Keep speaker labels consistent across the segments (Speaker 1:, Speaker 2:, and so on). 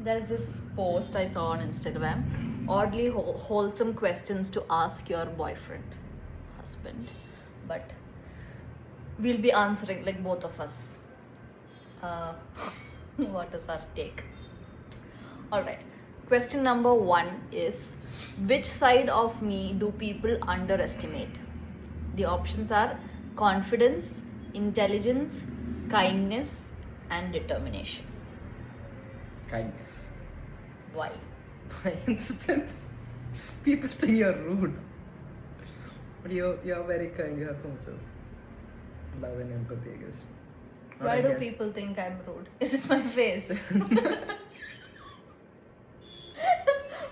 Speaker 1: There's this post I saw on Instagram, oddly wholesome questions to ask your boyfriend, husband, but we'll be answering like both of us. What is our take? All right. Question number 1 is, which side of me do people underestimate? The options are confidence, intelligence, kindness, and determination.
Speaker 2: Kindness.
Speaker 1: Why?
Speaker 2: In the sense, people think you're rude. But you're very kind. You have so much of love and empathy, I guess. Or
Speaker 1: Why
Speaker 2: I
Speaker 1: do
Speaker 2: guess-
Speaker 1: people think I'm rude? Is it my face?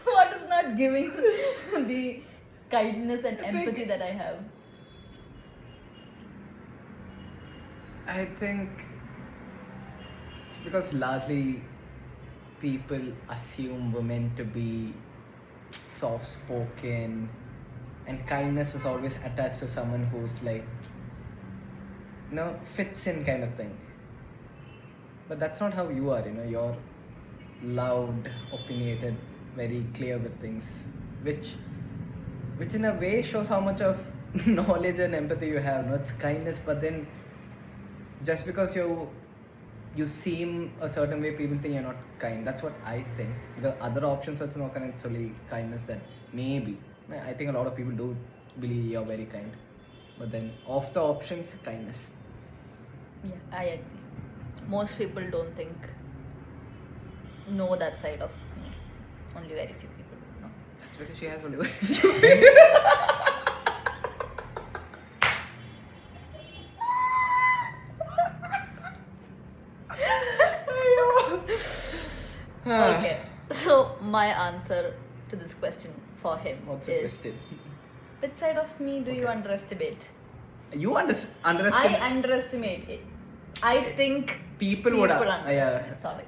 Speaker 1: What is not giving the kindness and empathy that I have?
Speaker 2: I think it's because largely people assume women to be soft spoken, and kindness is always attached to someone who's like, fits in kind of thing. But that's not how you are, you're loud, opinionated, very clear with things, which in a way shows how much of knowledge and empathy you have. No, it's kindness, but then just because you seem a certain way, people think you're not kind. That's what I think. The other options, it's not necessarily kindness. That maybe I think a lot of people do believe you're very kind, but then of the options, kindness.
Speaker 1: Yeah, I agree. Most people don't know that side of me. Only very few people know.
Speaker 2: That's because she has only one.
Speaker 1: Okay, so my answer to this question for him
Speaker 2: What's the
Speaker 1: is,
Speaker 2: question?
Speaker 1: which side of me do you
Speaker 2: Okay.
Speaker 1: underestimate?
Speaker 2: You
Speaker 1: I
Speaker 2: underestimate.
Speaker 1: underestimate it. I think
Speaker 2: People would
Speaker 1: underestimate.
Speaker 2: yeah.
Speaker 1: Sorry.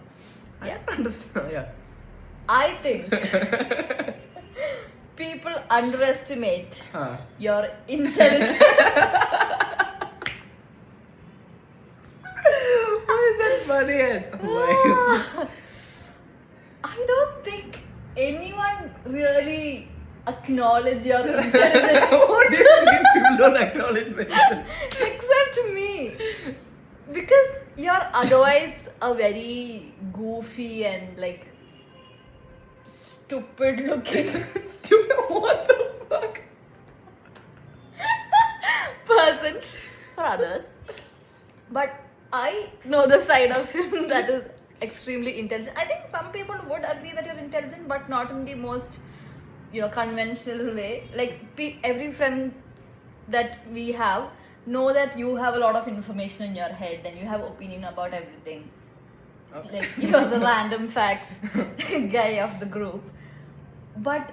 Speaker 2: I
Speaker 1: Yeah.
Speaker 2: understand. Yeah.
Speaker 1: I think people underestimate
Speaker 2: Huh.
Speaker 1: your intelligence.
Speaker 2: Why is that funny? Why?
Speaker 1: I don't think anyone really acknowledge your intelligence
Speaker 2: What do you mean people don't acknowledge my intelligence?
Speaker 1: except me. Because you're otherwise a very goofy and like stupid looking
Speaker 2: Stupid, what the fuck?
Speaker 1: person for others. But I know the side of him that is extremely intelligent. I think some people would agree that you're intelligent, but not in the most, conventional way. Like every friend that we have know that you have a lot of information in your head and you have opinion about everything.
Speaker 2: Okay.
Speaker 1: Like you're the random facts guy of the group, but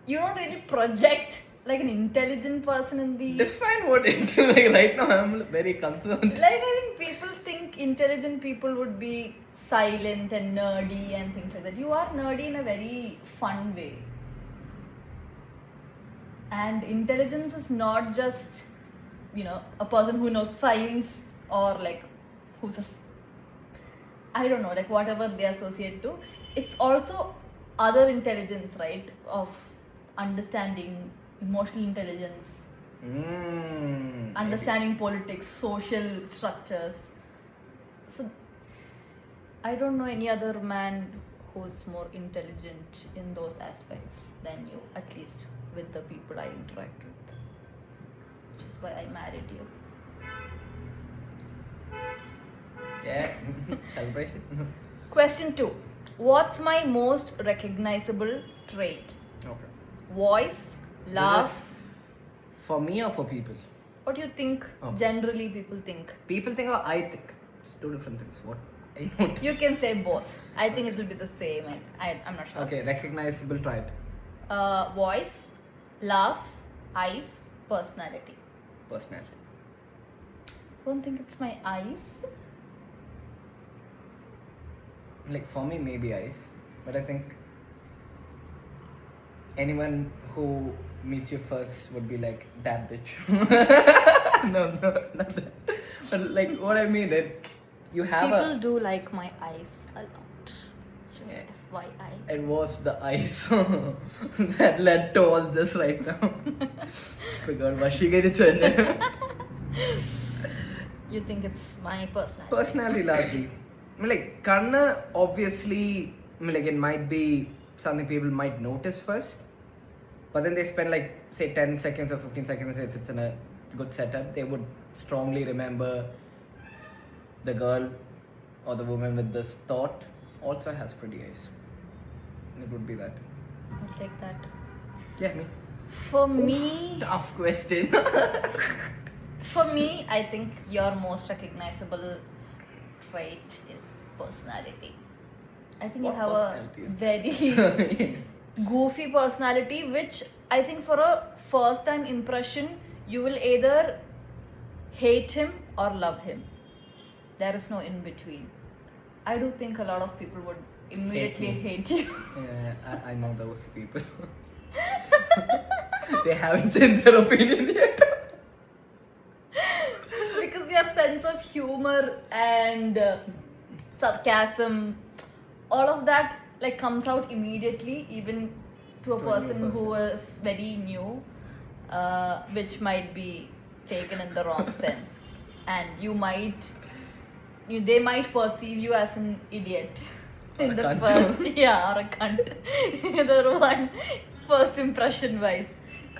Speaker 1: you don't really project like an intelligent person in the
Speaker 2: Define what like right now I'm very concerned.
Speaker 1: like I think people think intelligent people would be silent and nerdy and things like that. You are nerdy in a very fun way. And intelligence is not just, a person who knows science or like who's I don't know, like whatever they associate to. It's also other intelligence, right? Of understanding, emotional intelligence, understanding politics, social structures. So I don't know any other man who's more intelligent in those aspects than you, at least with the people I interact with, which is why I married you.
Speaker 2: Yeah. Celebration.
Speaker 1: Question 2. What's my most recognizable trait?
Speaker 2: Okay.
Speaker 1: Voice,
Speaker 2: This
Speaker 1: laugh.
Speaker 2: is for me or for people?
Speaker 1: What do you think
Speaker 2: Okay.
Speaker 1: generally people think?
Speaker 2: People think or I think. It's two different things. What? I know.
Speaker 1: You can say both. I think it will be the same. I'm not sure.
Speaker 2: Okay, recognizable trait.
Speaker 1: Voice, laugh, eyes, personality.
Speaker 2: Personality.
Speaker 1: I don't think it's my eyes.
Speaker 2: Like for me, maybe eyes, but I think anyone who meets you first would be like that bitch. No, not that. But like what I mean, that you have
Speaker 1: People do like my eyes a lot. Just
Speaker 2: Yeah.
Speaker 1: FYI. Why I?
Speaker 2: It was the ice that led to all this right now. Because Vashigarichane.
Speaker 1: You think it's my personality?
Speaker 2: Personality largely. I mean, like Kanna obviously, I mean, like it might be something people might notice first. But then they spend like say 10 seconds or 15 seconds if it's in a good setup. They would strongly remember the girl or the woman with this thought also has pretty eyes. It would be that.
Speaker 1: I'll take that.
Speaker 2: Yeah, me.
Speaker 1: For me,
Speaker 2: Tough question.
Speaker 1: I think your most recognizable trait is personality. I think
Speaker 2: What
Speaker 1: you have
Speaker 2: personality
Speaker 1: a
Speaker 2: is
Speaker 1: very goofy personality, which I think for a first time impression, you will either hate him or love him. There is no in between. I do think a lot of people would immediately
Speaker 2: me.
Speaker 1: hate you.
Speaker 2: Yeah, I know those people. They haven't said their opinion yet.
Speaker 1: Because your sense of humor and sarcasm, all of that like comes out immediately, even to a
Speaker 2: To a new
Speaker 1: person who
Speaker 2: person.
Speaker 1: is very new, which might be taken in the wrong sense, and they might perceive you as an idiot
Speaker 2: Or
Speaker 1: in
Speaker 2: a
Speaker 1: the
Speaker 2: cunt.
Speaker 1: first, yeah, or a cunt, either one, first impression wise.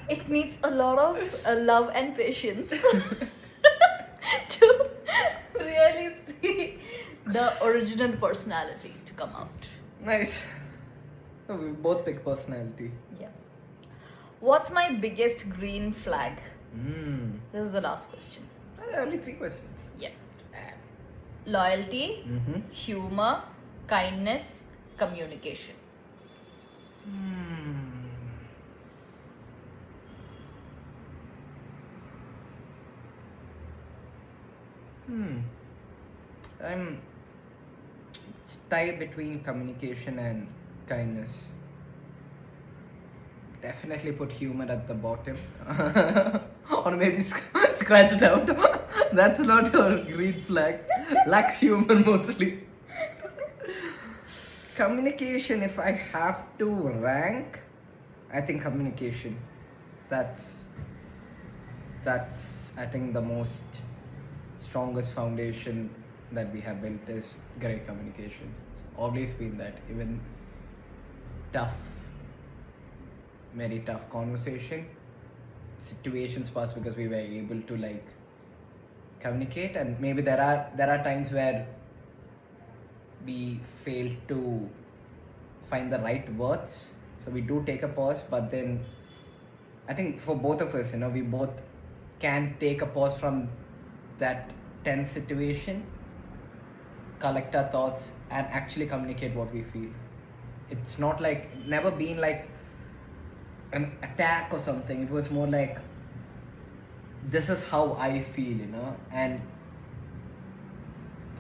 Speaker 1: It needs a lot of love and patience to really see the original personality to come out.
Speaker 2: Nice. Oh, we both pick personality.
Speaker 1: Yeah. What's my biggest green flag? This is the last question.
Speaker 2: Only 3 questions.
Speaker 1: Yeah. Loyalty,
Speaker 2: Mm-hmm.
Speaker 1: humor, kindness, communication.
Speaker 2: I'm it's tied between communication and kindness. Definitely put humor at the bottom. Or maybe scratch it out. That's not your green flag. Lacks humor mostly. Communication, if I have to rank, I think communication. That's I think the most strongest foundation that we have built is great communication. It's always been that. Even very tough conversation situations pass because we were able to like communicate, and maybe there are times where we fail to find the right words, so we do take a pause. But then I think for both of us, we both can take a pause from that tense situation, collect our thoughts, and actually communicate what we feel. It's not like never been like an attack or something. It was more like, this is how I feel,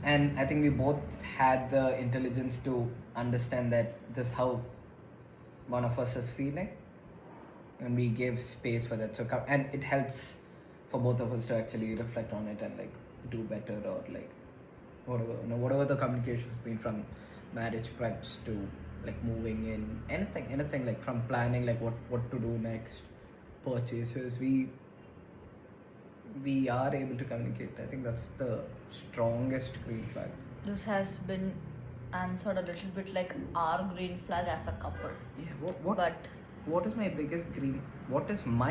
Speaker 2: and I think we both had the intelligence to understand that this is how one of us is feeling, and we gave space for that. So and it helps for both of us to actually reflect on it and like do better, or like whatever the communication's been, from marriage preps to like moving in, anything like from planning like what to do next, purchases, we are able to communicate. I think that's the strongest green flag.
Speaker 1: This has been answered a little bit like our green flag as a couple.
Speaker 2: Yeah,
Speaker 1: But
Speaker 2: what is my biggest green flag? That's what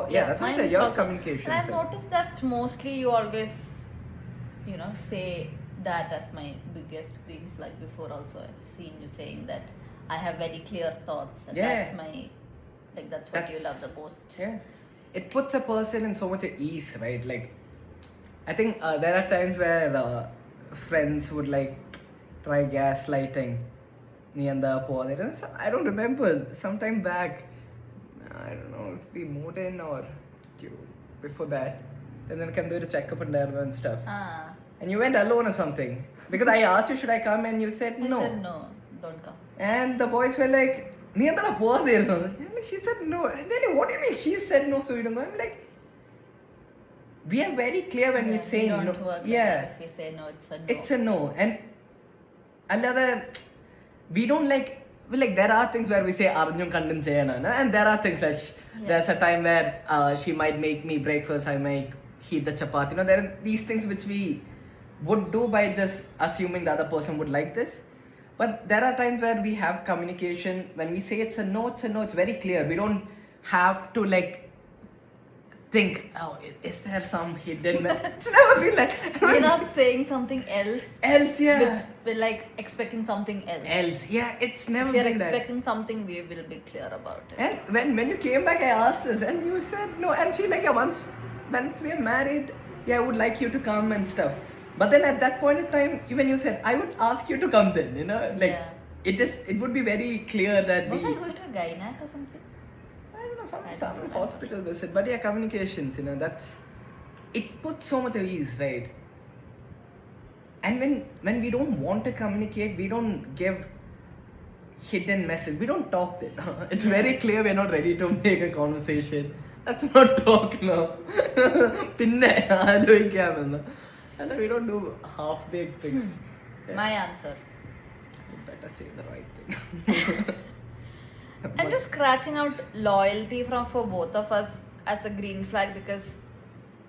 Speaker 2: I
Speaker 1: mine
Speaker 2: said,
Speaker 1: is
Speaker 2: yours
Speaker 1: also-
Speaker 2: communication.
Speaker 1: And I've
Speaker 2: sir.
Speaker 1: noticed that mostly you always, say that as my biggest green flag. Before also, I've seen you saying that I have very clear thoughts, and
Speaker 2: Yeah.
Speaker 1: that's my, that's what you love the most.
Speaker 2: Yeah, it puts a person in so much ease, right? Like, I think there are times where friends would like try gaslighting me and the poor. I don't remember. Sometime back, I don't know if we moved in or before that, and then come there to check up and stuff. And you went alone or something, because I asked you should I come, and you said no.
Speaker 1: I said no, don't come.
Speaker 2: And the boys were like, "Nee andala povadirno." And she said no. And they're like, "What do you mean?" She said no, so you don't go. I'm like, we are very clear when we say
Speaker 1: don't
Speaker 2: no.
Speaker 1: work like
Speaker 2: Yeah,
Speaker 1: that. If we say no, it's a no.
Speaker 2: it's a no. And അല്ലാതെ we don't like there are things where we say അറിഞ്ഞും കണ്ടും ചെയ്യണം, and there are things like there's a time where she might make me breakfast, I make heat the chapati. There are these things which we would do by just assuming the other person would like this. But there are times where we have communication. When we say it's a no, it's a no. It's very clear. We don't have to think, oh, is there some hidden? It's never been like.
Speaker 1: We're not saying something else.
Speaker 2: Yeah.
Speaker 1: We're like expecting something else.
Speaker 2: Yeah, it's never
Speaker 1: If we're
Speaker 2: been
Speaker 1: expecting something, we will be clear about it.
Speaker 2: that. And when you came back, I asked this, and you said no. And she yeah, once we're married, yeah, I would like you to come and stuff. But then at that point in time, even you said I would ask you to come then.
Speaker 1: Yeah.
Speaker 2: It would be very clear that
Speaker 1: Was I going to a gynac or something?
Speaker 2: I don't know,
Speaker 1: I don't
Speaker 2: some
Speaker 1: remember.
Speaker 2: hospital visit. But yeah, communications, that's, it puts so much of ease, right? And when we don't want to communicate, we don't give hidden message. We don't talk then. It's very clear we're not ready to make a conversation. Let's not talk now. പിന്നെ ആലോചിക്കാമെന്ന്. And we don't do half-baked things. Yeah.
Speaker 1: My answer.
Speaker 2: You better say the right thing.
Speaker 1: I'm just scratching out loyalty for both of us as a green flag, because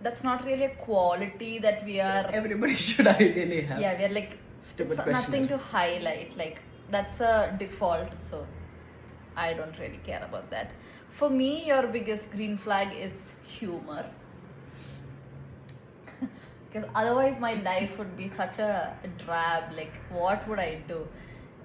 Speaker 1: that's not really a quality that we are.
Speaker 2: Everybody should ideally have.
Speaker 1: Yeah, we're like,
Speaker 2: Stupid
Speaker 1: it's
Speaker 2: question.
Speaker 1: nothing to highlight. Like, that's a default, so I don't really care about that. For me, your biggest green flag is humor. Because otherwise my life would be such a drab. Like, what would I do?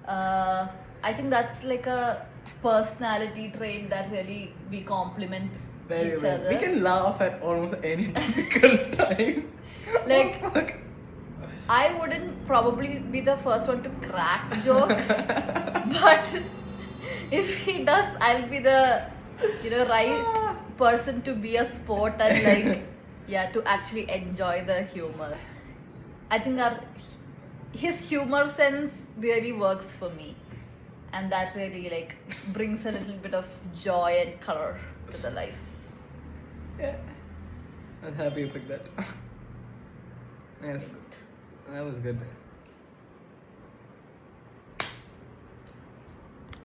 Speaker 1: I think that's like a personality trait that really we complement
Speaker 2: Very
Speaker 1: each
Speaker 2: well.
Speaker 1: other.
Speaker 2: We can laugh at almost any difficult time.
Speaker 1: Like,
Speaker 2: Oh, fuck.
Speaker 1: I wouldn't probably be the first one to crack jokes, but if he does, I'll be the right person to be a sport and to actually enjoy the humor. I think his humor sense really works for me, and that really brings a little bit of joy and color to the life.
Speaker 2: Yeah. I was happy you picked that. Yes. That was good.